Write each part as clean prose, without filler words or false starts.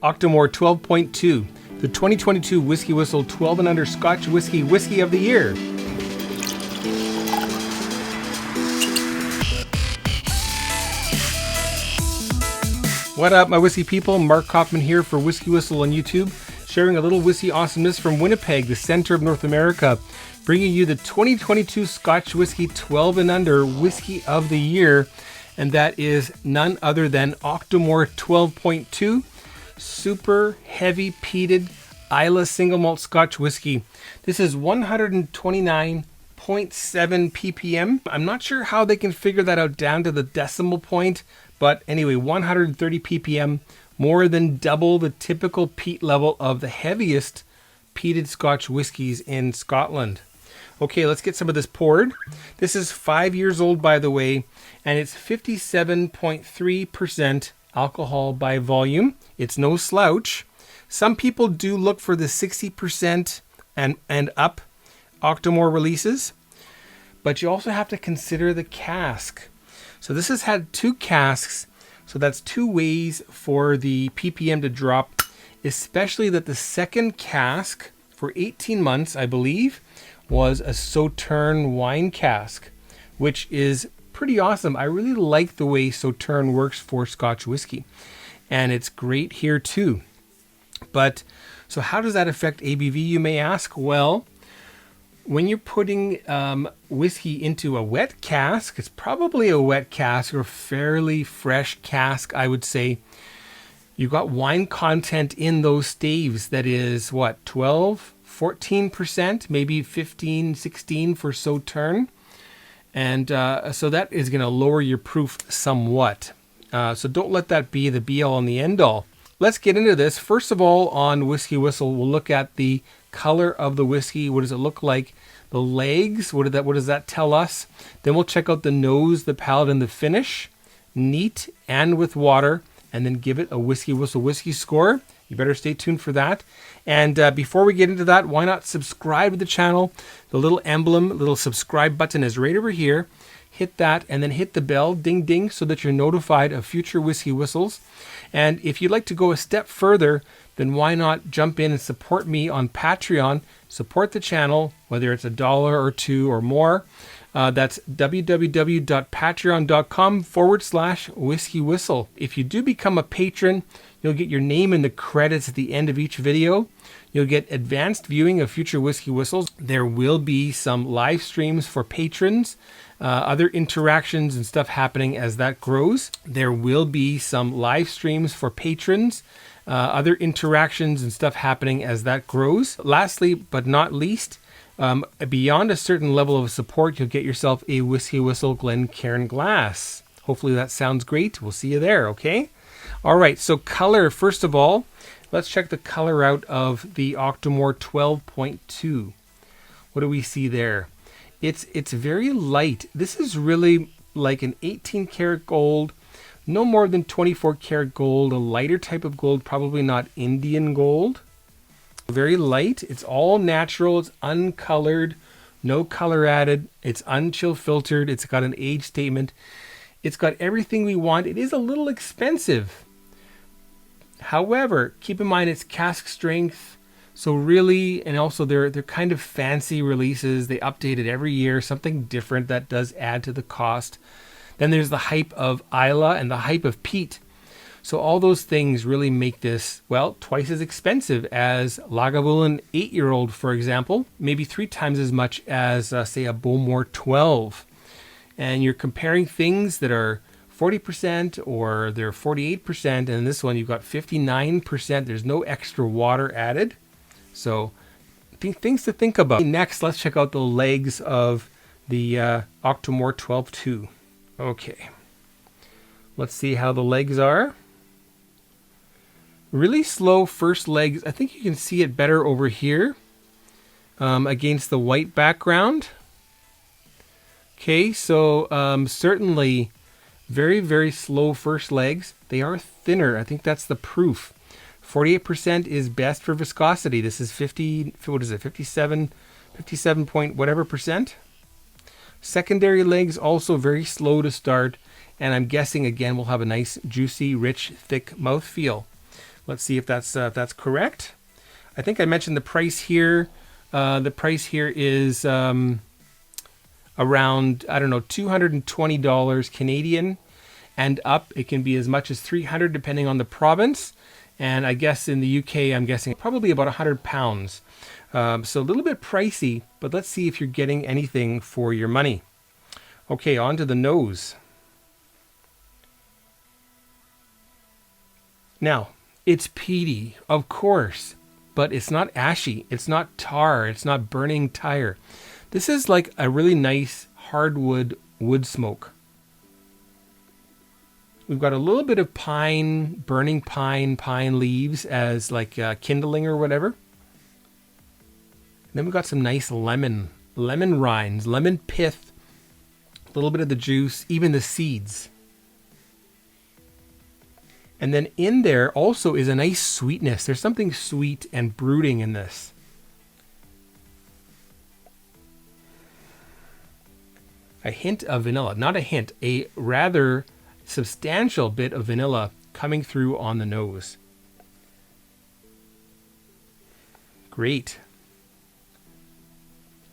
Octomore 12.2, the 2022 WhiskyWhistle 12 and under Scotch Whisky Whisky of the Year. What up, my whiskey people? Mark Kaufman here for WhiskyWhistle on YouTube, sharing a little whiskey awesomeness from Winnipeg, the center of North America, bringing you the 2022 Scotch Whisky 12 and under Whisky of the Year, and that is none other than Octomore 12.2, super heavy peated Islay single malt Scotch whiskey. This is 129.7 ppm. I'm not sure how they can figure that out down to the decimal point, but anyway, 130 ppm, more than double the typical peat level of the heaviest peated Scotch whiskies in Scotland. Okay, let's get some of this poured. This is 5 years old, by the way, and it's 57.3% alcohol by volume. It's no slouch. Some people do look for the 60% and up Octomore releases, but you also have to consider the cask. So this has had 2 casks, so that's 2 ways for the ppm to drop, especially that the second cask for 18 months, I believe, was a Sauterne wine cask, which is pretty awesome. I really like the way Sauterne works for Scotch whiskey, and it's great here too. But so how does that affect ABV, you may ask? Well, when you're putting whiskey into a wet cask, it's probably a wet cask or fairly fresh cask, I would say. You've got wine content in those staves that is what, 12, 14%, maybe 15, 16 for Sauterne. And so that is going to lower your proof somewhat. So don't let that be the be all and the end all. Let's get into this. First of all, on WhiskyWhistle, we'll look at the color of the whiskey. What does it look like? The legs, what does that tell us? Then we'll check out the nose, the palate, and the finish. Neat and with water. And then give it a WhiskyWhistle whiskey score. You better stay tuned for that. And before we get into that, why not subscribe to the channel? The little emblem, little subscribe button is right over here. Hit that and then hit the bell, ding ding, so that you're notified of future Whiskey Whistles. And if you'd like to go a step further, then why not jump in and support me on Patreon? Support the channel, whether it's $1 or $2 or more. That's www.patreon.com/WhiskyWhistle. If you do become a patron, you'll get your name in the credits at the end of each video. You'll get advanced viewing of future Whiskey Whistles. There will be some live streams for patrons, other interactions and stuff happening as that grows. There will be some live streams for patrons, other interactions and stuff happening as that grows. Lastly, but not least, beyond a certain level of support, you'll get yourself a WhiskyWhistle Glencairn glass. Hopefully that sounds great. We'll see you there, okay? All right, so color, first of all, let's check the color out of the Octomore 12.2. What do we see there? It's very light. This is really like an 18 karat gold, no more than 24 karat gold, a lighter type of gold, probably not Indian gold. Very light. It's all natural. It's uncolored, no color added. It's unchill filtered. It's got an age statement. It's got everything we want. It is a little expensive. However, keep in mind it's cask strength. So really, and also they're kind of fancy releases. They update it every year, something different that does add to the cost. Then there's the hype of Islay and the hype of peat. So all those things really make this, well, twice as expensive as Lagavulin 8-year-old, for example. Maybe 3 times as much as, say, a Bowmore 12. And you're comparing things that are 40% or they're 48%. And in this one, you've got 59%. There's no extra water added. So things to think about. Next, let's check out the legs of the Octomore 12.2. Okay. Let's see how the legs are. Really slow first legs. I think you can see it better over here against the white background. Okay, so certainly very, very slow first legs. They are thinner. I think that's the proof. 48% is best for viscosity. This is 57 point whatever percent. Secondary legs also very slow to start. And I'm guessing, again, we'll have a nice, juicy, rich, thick mouthfeel. Let's see if that's correct. I think I mentioned the price here. The price here is around, I don't know, $220 Canadian and up. It can be as much as $300 depending on the province. And I guess in the UK, I'm guessing probably about 100 pounds. So a little bit pricey, but let's see if you're getting anything for your money. Okay, on to the nose. Now, it's peaty, of course, but it's not ashy. It's not tar. It's not burning tire. This is like a really nice hardwood wood smoke. We've got a little bit of pine, burning pine leaves as like kindling or whatever. Then we've got some nice lemon rinds, lemon pith, a little bit of the juice, even the seeds. And then in there also is a nice sweetness. There's something sweet and brooding in this. A hint of vanilla, not a hint, a rather substantial bit of vanilla coming through on the nose. Great.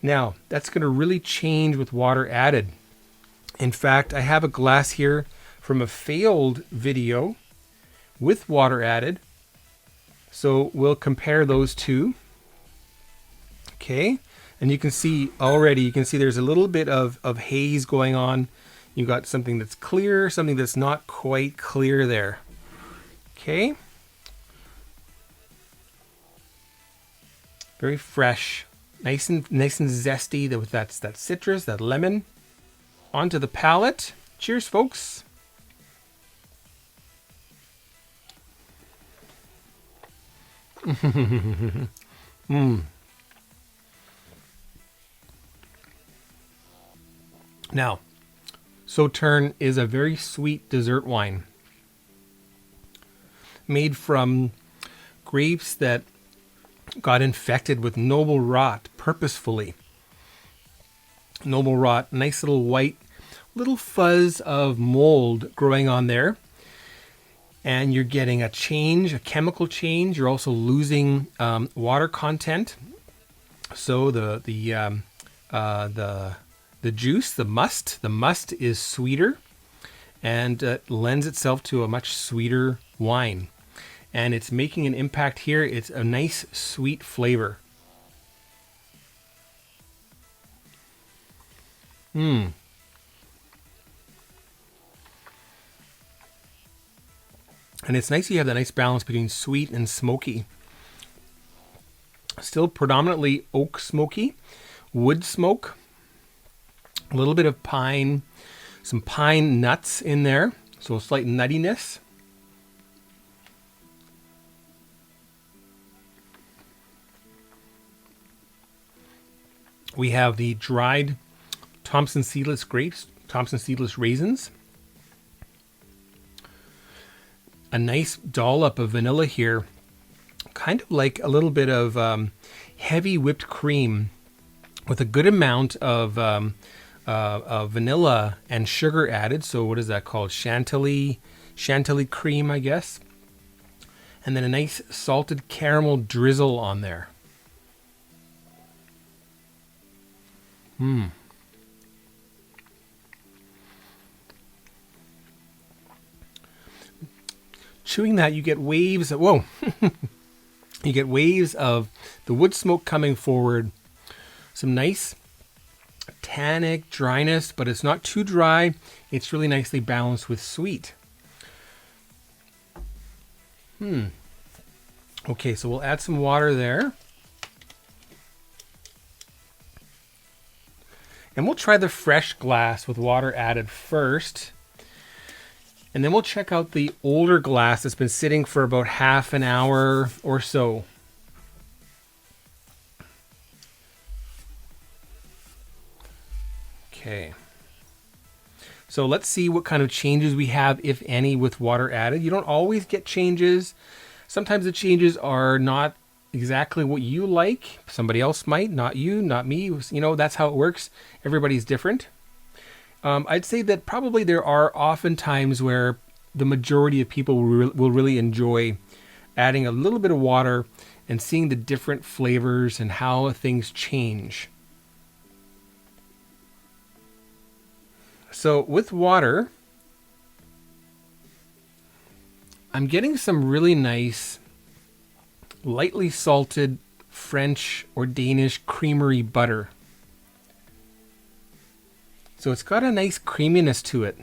Now, that's going to really change with water added. In fact, I have a glass here from a failed video with water added. So we'll compare those two. Okay. And you can see already, there's a little bit of haze going on. You've got something that's clear, something that's not quite clear there. Okay. Very fresh. Nice and zesty with that citrus, that lemon. Onto the palate. Cheers, folks. Now, Sauterne is a very sweet dessert wine made from grapes that got infected with noble rot purposefully. Noble rot, nice little white, little fuzz of mold growing on there. And you're getting a change, a chemical change. You're also losing water content. So the juice, the must is sweeter, and lends itself to a much sweeter wine. And it's making an impact here. It's a nice sweet flavor. And it's nice you have that nice balance between sweet and smoky. Still predominantly oak smoky, wood smoke, a little bit of pine, some pine nuts in there, so a slight nuttiness. We have the dried Thompson seedless grapes, Thompson seedless raisins. A nice dollop of vanilla here, kind of like a little bit of heavy whipped cream with a good amount of vanilla and sugar added. So what is that called? Chantilly cream, I guess. And then a nice salted caramel drizzle on there. Chewing that, you get waves of, whoa, you get waves of the wood smoke coming forward. Some nice tannic dryness, but it's not too dry. It's really nicely balanced with sweet. Okay, so we'll add some water there. And we'll try the fresh glass with water added first. And then we'll check out the older glass that's been sitting for about half an hour or so. Okay. So let's see what kind of changes we have, if any, with water added. You don't always get changes. Sometimes the changes are not exactly what you like. Somebody else might, not you, not me. You know, that's how it works. Everybody's different. I'd say that probably there are often times where the majority of people will really enjoy adding a little bit of water and seeing the different flavors and how things change. So with water, I'm getting some really nice, lightly salted French or Danish creamery butter. So it's got a nice creaminess to it.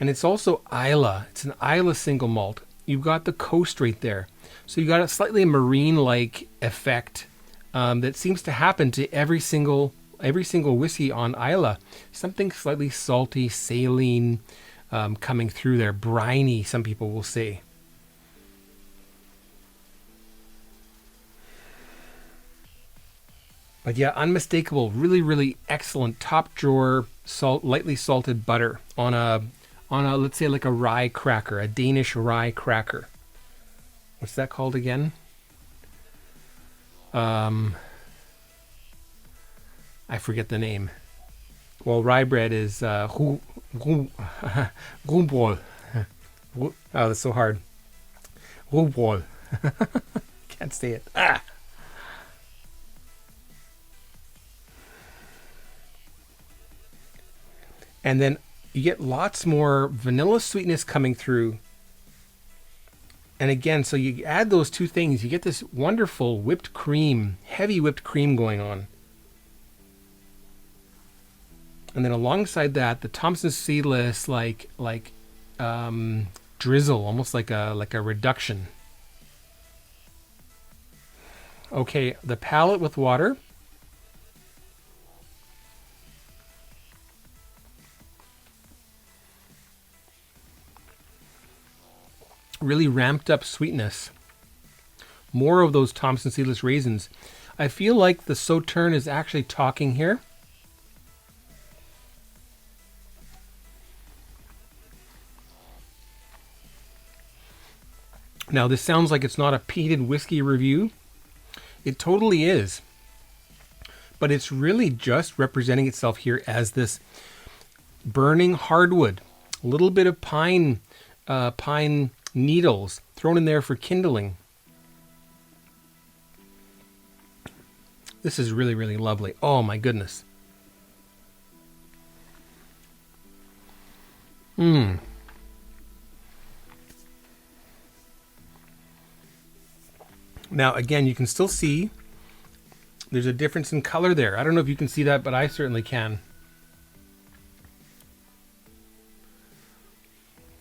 And it's also Islay. It's an Islay single malt. You've got the coast right there. So you've got a slightly marine-like effect that seems to happen to every single whiskey on Islay. Something slightly salty, saline coming through there. Briny, some people will say. But yeah, unmistakable, really, really excellent top drawer, lightly salted butter on a let's say like a rye cracker, a Danish rye cracker. What's that called again? I forget the name. Well, rye bread is rugbrød. Oh, that's so hard. Rugbrød. Can't say it. Ah. And then you get lots more vanilla sweetness coming through. And again, so you add those two things, you get this wonderful whipped cream, heavy whipped cream going on. And then alongside that, the Thompson Seedless like drizzle, almost like a reduction. Okay, the palate with water. Really ramped up sweetness. More of those Thompson Seedless raisins. I feel like the Sauterne is actually talking here. Now this sounds like it's not a peated whiskey review. It totally is. But it's really just representing itself here as this burning hardwood. A little bit of pine needles thrown in there for kindling. This is really, really lovely. Oh my goodness. Now again, you can still see there's a difference in color there. I don't know if you can see that, but I certainly can.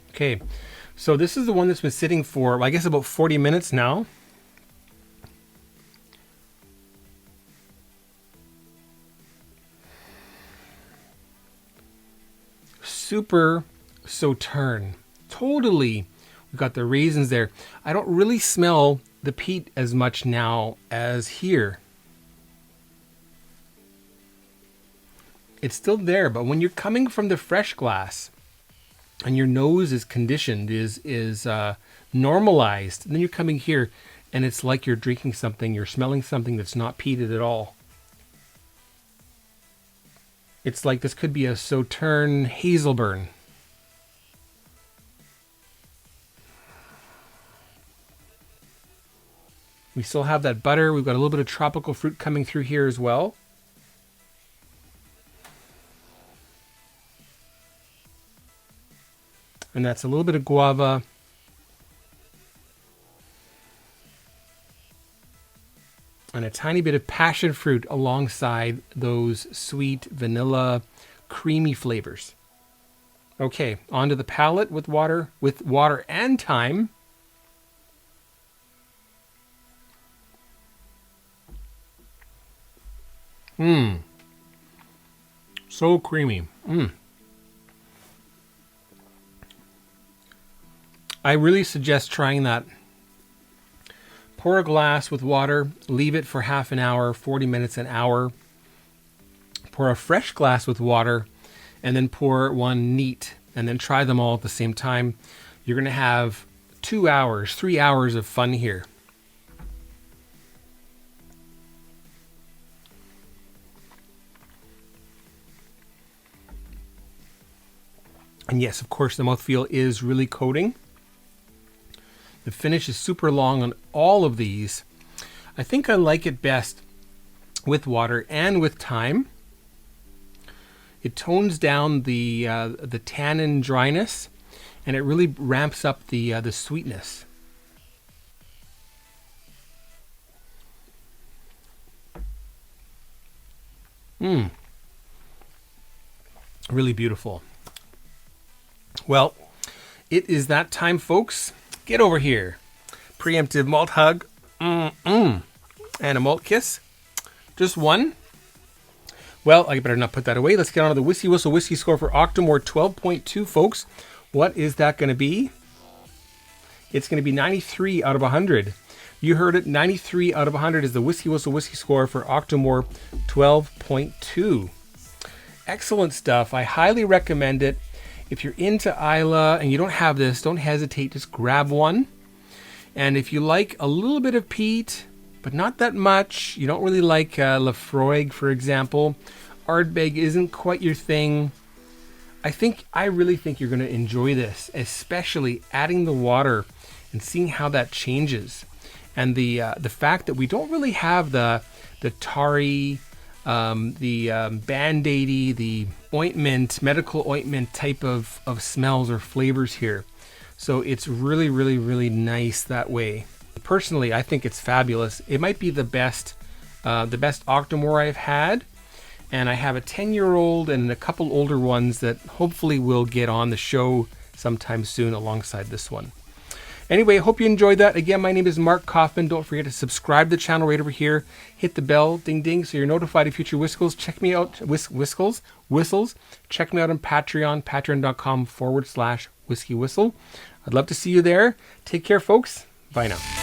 Okay. So this is the one that's been sitting for, I guess, about 40 minutes now. Super Sauterne. Totally. We've got the raisins there. I don't really smell the peat as much now as here. It's still there, but when you're coming from the fresh glass, and your nose is conditioned, is normalized, and then you're coming here, and it's like you're drinking something, you're smelling something that's not peated at all. It's like this could be a Sauterne Hazelburn. We still have that butter. We've got a little bit of tropical fruit coming through here as well. And that's a little bit of guava. And a tiny bit of passion fruit alongside those sweet vanilla creamy flavors. Okay, onto the palate with water and thyme. So creamy. I really suggest trying that. Pour a glass with water, leave it for half an hour, 40 minutes, an hour. Pour a fresh glass with water, and then pour one neat, and then try them all at the same time. You're going to have 2 hours, 3 hours of fun here. And yes, of course, the mouthfeel is really coating. The finish is super long on all of these. I think I like it best with water and with time. It tones down the tannin dryness, and it really ramps up the sweetness. Really beautiful. Well, it is that time, folks. Get over here. Preemptive malt hug. And a malt kiss. Just one. Well, I better not put that away. Let's get on to the WhiskyWhistle whiskey score for Octomore 12.2, folks. What is that going to be? It's going to be 93 out of 100. You heard it. 93 out of 100 is the WhiskyWhistle whiskey score for Octomore 12.2. Excellent stuff. I highly recommend it. If you're into Islay and you don't have this, don't hesitate. Just grab one. And if you like a little bit of peat, but not that much, you don't really like Lafroig, for example, Ardbeg isn't quite your thing, I really think you're going to enjoy this, especially adding the water and seeing how that changes. And the fact that we don't really have the tarry, band-aidy, the ointment, medical ointment type of smells or flavors here. So it's really, really, really nice that way. Personally, I think it's fabulous. It might be the best Octomore I've had. And I have a 10-year-old and a couple older ones that hopefully will get on the show sometime soon alongside this one. Anyway, I hope you enjoyed that. Again, my name is Mark Kaufman. Don't forget to subscribe to the channel right over here. Hit the bell, ding ding, so you're notified of future whistles. Check me out, whistles. Check me out on Patreon, patreon.com/WhiskyWhistle. I'd love to see you there. Take care, folks. Bye now.